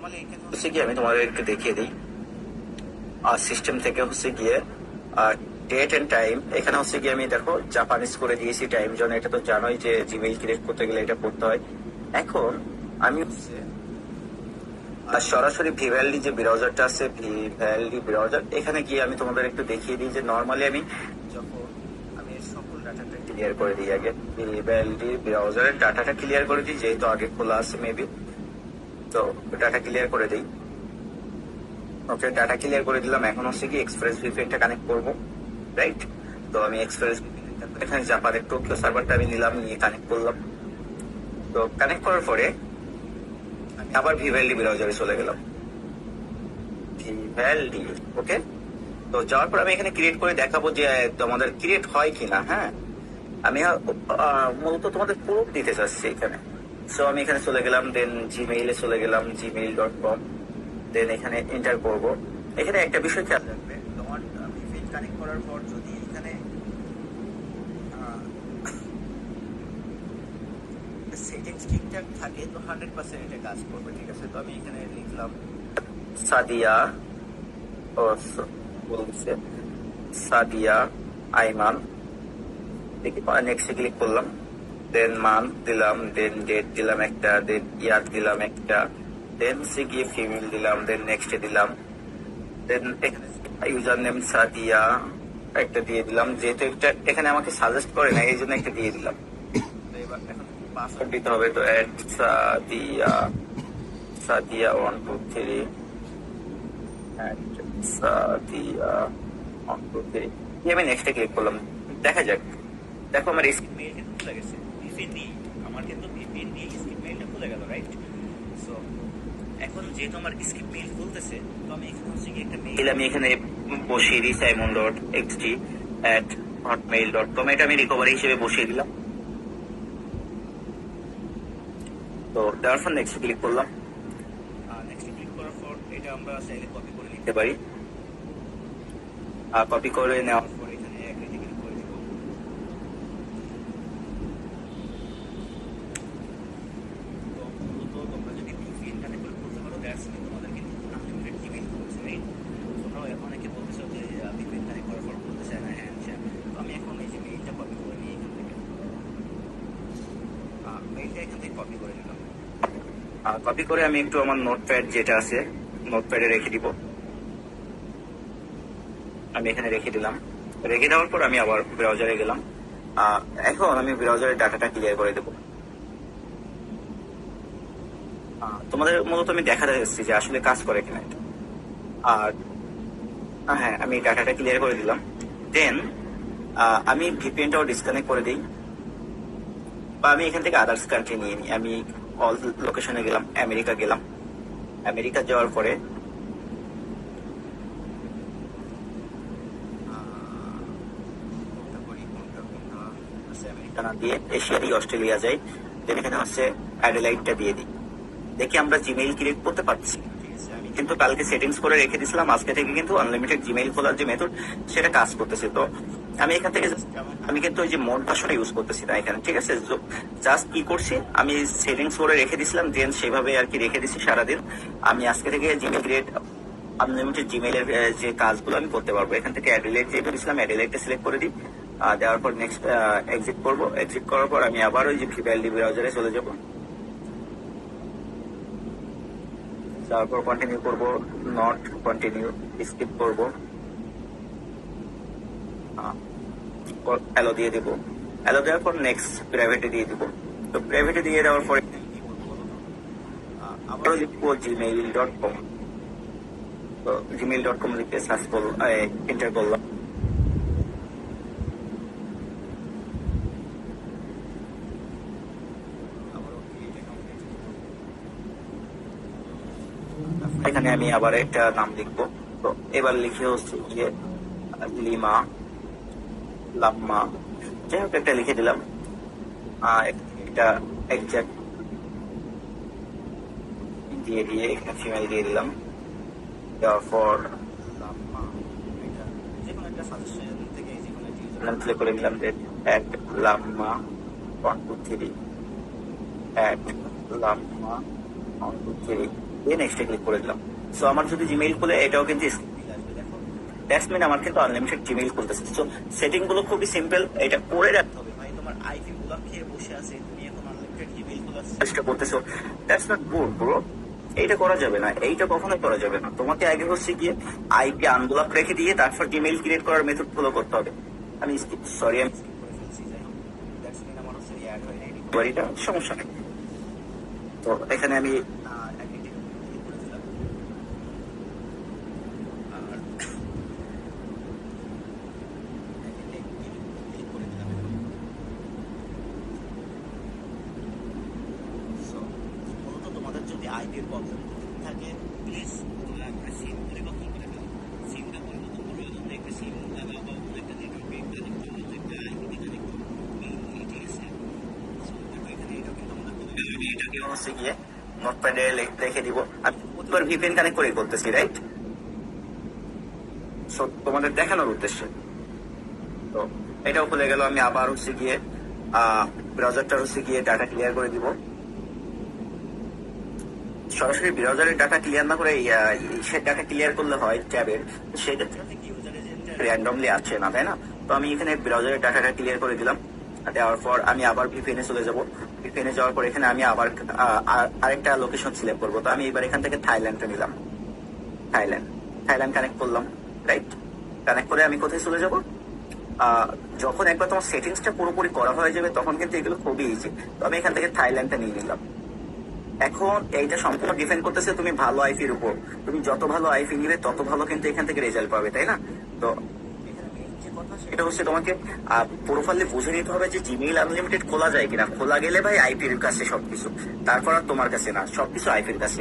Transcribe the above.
Normally এখানে হচ্ছে কি আমি তোমাদেরকে দেখিয়ে দিই সিস্টেম থেকে হচ্ছে গিয়ে ডেট এন্ড টাইম। এখানে হচ্ছে গিয়ে আমি দেখো জাপানিজ করে দিয়েছি টাইম জোন। এটা তো জানোই যে জিমেইল ক্রিয়েট করতে গেলে এটা করতে হয়। এখন আমি হচ্ছে সরাসরি ভিভ্যালডি যে ব্রাউজারটা আছে, ভিভ্যালডি ব্রাউজার, এখানে গিয়ে আমি তোমাদের একটু দেখিয়ে দিই যে নর্মালি আমি যখন আমি সকল ডাটাটা ক্লিয়ার করে দিই, আগে ভিভ্যালডি ব্রাউজারের ডাটাটা ক্লিয়ার করে দিই, যেহেতু আগে খোলা আছে মেবি, তো ডাটা ক্লিয়ার করে দিই। ওকে, ডাটা ক্লিয়ার করে দিলাম। এখন হচ্ছে কি এক্সপ্রেস ভিপিএনটা কানেক্ট করবো, রাইট? তো আমি এক্সপ্রেস এখানে জাপানের টোকিও সার্ভারটা আমি নিলাম, নিয়ে কানেক্ট করলাম। তো কানেক্ট করার পরে আমি আবার ভিভ্যালডি ব্রাউজারে চলে গেলাম, ভিভ্যালডি। ওকে, তো যাওয়ার পর আমি এখানে ক্রিয়েট করে দেখাবো যে তোমাদের ক্রিয়েট হয় কিনা। হ্যাঁ, আমি মূলত তোমাদের প্রুফ দিতে চাচ্ছি এখানে। সো আমি এখানে চলে গেলাম, দেন জিমেইলে চলে গেলাম, gmail.com। দেন এখানে এন্টার করব। এখানে একটা বিষয় খেয়াল রাখবে, তোমার ভিপিএন কানেক্ট করার পর যদি এখানে সেটিংস ঠিকঠাক থাকে তো 100% এটা কাজ করবে, ঠিক আছে? তো আমি এখানে লিখলাম সাদিয়া, ও বলছে সাদিয়া আইমান, দেখি নেক্সটে ক্লিক করলাম। দেন মান্থ দিলাম, দেন ডেট দিলাম একটা, দেন ইয়ার দিলাম একটা, দেন সে গিয়ে ফিমেল দিলাম, দেন নেক্সটে দিলাম। দেন এখানে ইউজার নেম সাদিয়া একটা দিয়ে দিলাম, যেহেতু একটা এখানে আমাকে সাজেস্ট করে না এই জন্য একটা দিয়ে দিলাম। তো এবার এখন পাসওয়ার্ড দিতে হবে, তো এট সাদিয়া, সাদিয়া 1 2 3, এট সাদিয়া 1 2 3। আমি নেক্সটে ক্লিক করলাম, দেখা যাক। দেখো আমার স্ক্রিন মেইলটা খুলে গেছে, ভিপিএন দিয়ে আমার কিন্তু ভিপিএন দিয়ে স্ক্রিন মেইলটা খুলে গেল, রাইট? সো এখন যেহেতু আমার স্ক্রিন মেইল খুলতেছে, তো আমি এখানে হচ্ছে কি একটা মেইল আমি এখানে বসিয়ে দিই, simon.xt@hotmail.com। এটা আমি রিকভারি হিসেবে বসিয়ে দিলাম। তো দেওয়ার পর নেক্সট ক্লিক করলাম। নেক্সট ক্লিক করার পর এটা আমরা চাইলে কপি করে নিতে পারি। কপি করে নেওয়ার পর এখানে এগ্রিতে ক্লিক করে দিব। তো তোমরা যদি ভিপিএন কানেক্ট করে করতে পারো, দ্যাটস মিন তোমাদের কিন্তু আনলিমিটেড জিমেইল হচ্ছে, রাইট? তোমরা অনেকে বলতেছো যে ভিপিএন কানেক্ট করার পর করতে চায় না, হ্যাঁ হ্যাঁ। তো আমি এখন এই যে মেইলটা কপি করে নিই এখান থেকে, মেইলটা এখান থেকে কপি করে নিলাম। কপি করে আমি একটু আমার নোটপ্যাড যেটা আছে, নোটপ্যাডে রেখে দিব। আমি এখানে রেখে দিলাম। রেখে দেওয়ার পর আমি আবার ব্রাউজারে গেলাম। এখন আমি ব্রাউজারের ডাটাটা ক্লিয়ার করে দেবো। তোমাদের মূলত আমি দেখাতে যাচ্ছি যে আসলে কাজ করে কিনা এটা। আর হ্যাঁ, আমি ডাটাটা ক্লিয়ার করে দিলাম। দেন আমি ভিপিএনটাও ডিসকানেক্ট করে দিই, বা আমি এখান থেকে আদার্স কান্ট্রি নিয়ে নিই। আমি অল লোকেশনে গেলাম, আমেরিকা গেলাম। আমেরিকা যাওয়ার পরে আমেরিকা না দিয়ে এশিয়া দিয়ে অস্ট্রেলিয়া যাই। দেন এখানে হচ্ছে অ্যাডিলাইডটা দিয়ে দিই। দেখি আমরা জিমেইল ক্রিয়েট করতে পারছি। ঠিক আছে, আমি কিন্তু কালকে সেটিংস করে রেখে দিয়েছিলাম, আজকে থেকে কিন্তু আনলিমিটেড জিমেইল খোলার যে মেথড সেটা কাজ করতেছে। তো আমি এখান থেকে আমি কিন্তু ওই যে মোড ভার্সনটা ইউজ করতেছি না এখানে, ঠিক আছে? জাস্ট কি করছি, আমি সেটিংস করে রেখে দিয়েছিলাম, দেন সেভাবে আর কি রেখে দিচ্ছি সারাদিন। আমি আজকে থেকে জিমেইল ক্রিয়েট আনলিমিটেড জিমেইলের যে কাজগুলো আমি করতে পারবো। এখান থেকে অ্যাডিলাইড যেটা দিয়েছিলাম, অ্যাডিলাইডটা সিলেক্ট করে দিই। দেওয়ার পর নেক্সট এক্সিট করবো। এক্সিট করার পর আমি আবার ওই যে ভিভ্যালডি ব্রাউজারে চলে যাবো। তারপর কন্টিনিউ করব, নট কন্টিনিউ, স্কিপ করব, অ্যালো দিয়ে দেবো। অ্যালো দেওয়ার পর নেক্সট প্রাইভেটে দিয়ে দিব। তো প্রাইভেটে দিয়ে দেওয়ার পরে আবারও লিখবো gmail.com। তো gmail.com লিখে সার্চ করলাম, এন্টার করলাম। এখানে আমি আবার একটা নাম লিখবো। তো এবার লিখে হচ্ছে গিয়ে লিমা, লাম্মা, যাই হোক একটা লিখে দিলাম। একটা একজ্যাক্ট দিয়ে দিয়ে এখানে ফিমেল দিয়ে দিলাম। দেওয়ার পর লাম্মা, এটা যে কোনো একটা সাজেশন থেকে যে কোনো একটা ইউজার নাম সিলেক্ট করে নিলাম, অ্যাট লাম্মা 1 2 3, অ্যাট লাম্মা 1 2 3। দিয়ে নেক্সটে ক্লিক করে দিলাম। সো আমার যদি জিমেইল খুলে এটাও কিন্তু দ্যাটস মিন আমার কিন্তু আনলিমিটেড জিমেইল খুলতেছে। সো সেটিং গুলো খুবই সিম্পল, এটা করে রাখতে হবে ভাই। তোমার আইপি গুলো খেয়ে বসে আছে, তুমি এখন আনলিমিটেড জিমেইল খোলার চেষ্টা করতেছো, দ্যাটস নট গুড ব্রো। এইটা করা যাবে না, এইটা কখনোই করা যাবে না। তোমাকে আগে হচ্ছে গিয়ে আইপি আনব্লক রেখে দিয়ে তারপর জিমেইল ক্রিয়েট করার মেথড ফলো করতে হবে। আমি সরি আমি skip করে ফেলছি, যাই হোক। That's mean আমার হচ্ছে অ্যাড হয়নি রিকভারিটা, সমস্যা নেই। তো এখানে আমি edit করে দিলাম। আর click করে দিলাম এখন। So, মূলত তোমাদের যদি আইপির প্রবলেম থাকে, প্লিজ তোমরা একটা সিম পরিবর্তন করে দাও। সিমটা পরিবর্তন করে তোমরা একটা সিম লাগাও বা কোনো একটা নেটওয়ার্কে কানেক্ট করো, একটা আইপি কানেক্ট করো, ঠিক আছে? So, দেখো এখানে এটা কিন্তু আমাদের আমি এটাকে হচ্ছে গিয়ে নোটপ্যাডে রেখে দিব। আর প্রতিবার ভিপিএন কানেক্ট করে করতেছি, রাইট? সো তোমাদের দেখানোর উদ্দেশ্যে। তো এটাও খুলে গেল। আমি আবার হচ্ছে গিয়ে ব্রাউজারটা হচ্ছে গিয়ে ডাটা ক্লিয়ার করে দিব। সরাসরি ব্রাউজারের ডাটা ক্লিয়ার না করে সে ডাটা ক্লিয়ার করলে হয় ট্যাবের, সেক্ষেত্রে র্যান্ডমলি আসছে না, তাই না? তো আমি এখানে ব্রাউজারের ডাটাটা ক্লিয়ার করে দিলাম। দেওয়ার পর আমি আবার ভিপিএনে চলে যাব। ভিপিএনে যাওয়ার পর এখানে আমি আবার আরেকটা লোকেশন সিলেক্ট করবো। তো আমি এবার এখান থেকে থাইল্যান্ডটা নিলাম। থাইল্যান্ড কানেক্ট করলাম, রাইট? কানেক্ট করে আমি কোথায় চলে যাব? যখন একবার তোমার সেটিংসটা পুরোপুরি করা হয়ে যাবে তখন কিন্তু এগুলো খুবই ইজি। তো আমি এখান থেকে থাইল্যান্ডটা নিয়ে নিলাম। এখন এইটা সম্পূর্ণ ডিপেন্ড করতেছে তুমি ভালো আইপির উপর। তুমি যত ভালো আইপি নিবে তত ভালো কিন্তু এখান থেকে রেজাল্ট পাবে, তাই না? তো এটা হচ্ছে তোমাকে প্রোফাইলে বুঝে নিতে হবে যে জিমেইল আনলিমিটেড খোলা যায় কিনা। খোলা গেলে ভাই আইপির কাছে সবকিছু, তারপর আর তোমার কাছে না, সবকিছু আইপির কাছে।